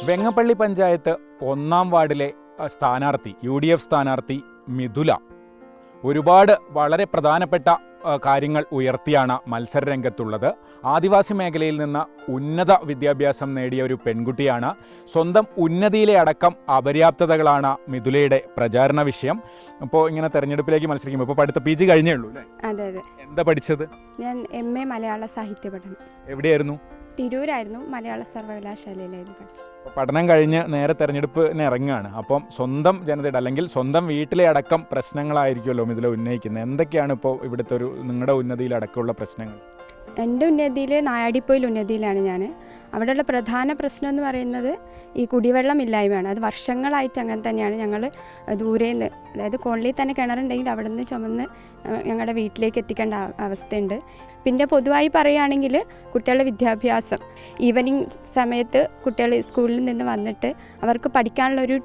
വെങ്ങപ്പള്ളി പഞ്ചായത്ത് 1-ാം വാർഡിലെ സ്ഥാനാർത്ഥി UDF സ്ഥാനാർത്ഥി മിഥുല ഒരുപാട് വളരെ പ്രധാനപ്പെട്ട കാര്യങ്ങൾ ഉയർത്തിയാണ് മത്സരരംഗത്തുള്ളത്. ആദിവാസി മേഖലയിൽ നിന്ന് ഉന്നത വിദ്യാഭ്യാസം നേടിയ ഒരു പെൺകുട്ടിയാണ്. സ്വന്തം ഉന്നതിയിലെ അടക്കം അപര്യാപ്തതകളാണ് മിഥുലയുടെ പ്രചാരണ വിഷയം. അപ്പോൾ ഇങ്ങനെ തെരഞ്ഞെടുപ്പിലേക്ക് മത്സരിക്കുമ്പോൾ ഇപ്പോൾ പഠിത്ത PG കഴിഞ്ഞേ ഉള്ളൂ അല്ലേ? അതെ അതെ. എന്താ പഠിച്ചത്? ഞാൻ MA മലയാള സാഹിത്യ പഠനം. എവിടെയായിരുന്നു? തിരൂരായിരുന്നു, മലയാള സർവകലാശാലയിലായിരുന്നു പഠിച്ചത്. പഠനം കഴിഞ്ഞ് നേരെ തെരഞ്ഞെടുപ്പിന് ഇറങ്ങുകയാണ്. അപ്പം സ്വന്തം ജനതയുടെ അല്ലെങ്കിൽ സ്വന്തം വീട്ടിലെ അടക്കം പ്രശ്നങ്ങളായിരിക്കുമല്ലോ ഇതിൽ ഉന്നയിക്കുന്നത്. എന്തൊക്കെയാണ് ഇപ്പോൾ ഇവിടുത്തെ നിങ്ങളുടെ ഉന്നതിയിലടക്കമുള്ള പ്രശ്നങ്ങൾ? എൻ്റെ ഉന്നതിയിൽ നായാടിപ്പോയിൽ ഉന്നതിയിലാണ് ഞാൻ. അവിടെയുള്ള പ്രധാന പ്രശ്നം എന്ന് പറയുന്നത് ഈ കുടിവെള്ളമില്ലായ്മയാണ്. അത് വർഷങ്ങളായിട്ട് അങ്ങനെ തന്നെയാണ്. ഞങ്ങൾ ദൂരെ നിന്ന്, അതായത് കോളനിയിൽ തന്നെ കിണറുണ്ടെങ്കിൽ അവിടെ നിന്ന് ചുമന്ന് ഞങ്ങളുടെ വീട്ടിലേക്ക് എത്തിക്കേണ്ട അവസ്ഥയുണ്ട്. പിന്നെ പൊതുവായി പറയുകയാണെങ്കിൽ കുട്ടികളുടെ വിദ്യാഭ്യാസം, ഈവനിങ് സമയത്ത് കുട്ടികൾ സ്കൂളിൽ നിന്ന് വന്നിട്ട് അവർക്ക് പഠിക്കാനുള്ളൊരു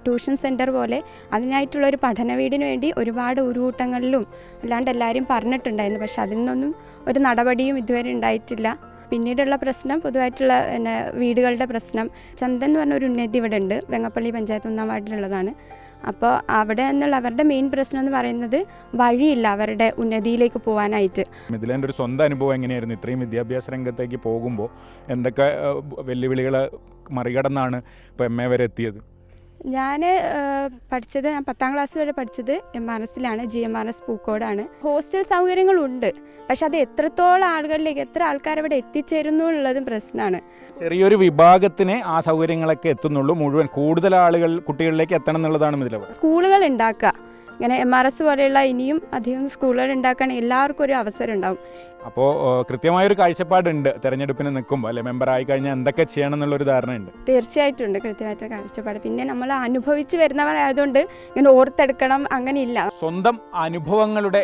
ട്യൂഷൻ സെൻറ്റർ പോലെ അതിനായിട്ടുള്ളൊരു പഠന വീടിന് വേണ്ടി ഒരുപാട് ഊരുകൂട്ടങ്ങളിലും അല്ലാണ്ട് എല്ലാവരും പറഞ്ഞിട്ടുണ്ടായിരുന്നു. പക്ഷെ അതിൽ നിന്നൊന്നും ഒരു നടപടിയും ഇതുവരെ ഉണ്ടായിട്ടില്ല. പിന്നീടുള്ള പ്രശ്നം പൊതുവായിട്ടുള്ള വീടുകളുടെ പ്രശ്നം. ചന്ദൻ എന്ന് പറഞ്ഞൊരു ഉന്നതി ഇവിടെ ഉണ്ട്, വെങ്ങപ്പള്ളി പഞ്ചായത്ത് 1-ാം വാർഡിലുള്ളതാണ്. അപ്പോൾ അവിടെ നിന്നുള്ള അവരുടെ മെയിൻ പ്രശ്നം എന്ന് പറയുന്നത് വഴിയില്ല അവരുടെ ഉന്നതിയിലേക്ക് പോകാനായിട്ട്. ഇതിലെൻ്റെ ഒരു സ്വന്തം അനുഭവം എങ്ങനെയായിരുന്നു? ഇത്രയും വിദ്യാഭ്യാസ രംഗത്തേക്ക് പോകുമ്പോൾ എന്തൊക്കെ വെല്ലുവിളികൾ മറികടന്നാണ് ഇപ്പോൾ MA വരെ എത്തിയത്? ഞാൻ 10ാം ക്ലാസ് വരെ പഠിച്ചത് MRSലാണ്, GMRS പൂക്കോടാണ്. ഹോസ്റ്റൽ സൗകര്യങ്ങളുണ്ട്, പക്ഷെ അത് എത്രത്തോളം ആളുകളിലേക്ക് എത്ര ആൾക്കാരവിടെ എത്തിച്ചേരുന്നു എന്നുള്ളതും പ്രശ്നമാണ്. ചെറിയൊരു വിഭാഗത്തിനെ ആ സൗകര്യങ്ങളൊക്കെ എത്തുന്നുള്ളൂ, മുഴുവൻ കൂടുതൽ ആളുകൾ കുട്ടികളിലേക്ക് എത്തണം എന്നുള്ളതാണ് ഇതിൽ. സ്കൂളുകൾ ഉണ്ടാക്കുക, ഇങ്ങനെ MRS പോലെയുള്ള ഇനിയും അധികം സ്കൂളുകൾ ഉണ്ടാക്കുകയാണെങ്കിൽ എല്ലാവർക്കും ഒരു അവസരം ഉണ്ടാവും. അപ്പോൾ കൃത്യമായൊരു കാഴ്ചപ്പാടുണ്ട് തെരഞ്ഞെടുപ്പിന് നിൽക്കുമ്പോൾ അല്ലെ? മെമ്പറായി കഴിഞ്ഞാൽ എന്തൊക്കെ ചെയ്യണം എന്നുള്ളൊരു ധാരണയുണ്ട്. തീർച്ചയായിട്ടും ഉണ്ട് കൃത്യമായിട്ട് കാഴ്ചപ്പാട്. പിന്നെ നമ്മൾ അനുഭവിച്ച് വരുന്നവരായതുകൊണ്ട് ഇങ്ങനെ ഓർത്തെടുക്കണം അങ്ങനെയില്ല. സ്വന്തം അനുഭവങ്ങളുടെ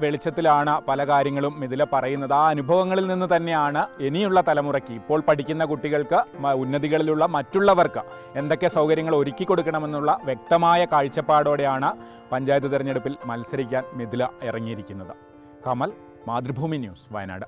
വെളിച്ചത്തിലാണ് പല കാര്യങ്ങളും ഇതിൽ പറയുന്നത്. ആ അനുഭവങ്ങളിൽ നിന്ന് തന്നെയാണ് ഇനിയുള്ള തലമുറയ്ക്ക്, ഇപ്പോൾ പഠിക്കുന്ന കുട്ടികൾക്ക്, ഉന്നതികളിലുള്ള മറ്റുള്ളവർക്ക് എന്തൊക്കെ സൗകര്യങ്ങൾ ഒരുക്കി കൊടുക്കണമെന്നുള്ള വ്യക്തമായ കാഴ്ചപ്പാടോടെയാണ് പഞ്ചായത്ത് തെരഞ്ഞെടുപ്പിൽ മത്സരിക്കാൻ മിഥുല ഇറങ്ങിയിരിക്കുന്നത്. കമൽ, മാതൃഭൂമി ന്യൂസ്, വയനാട്.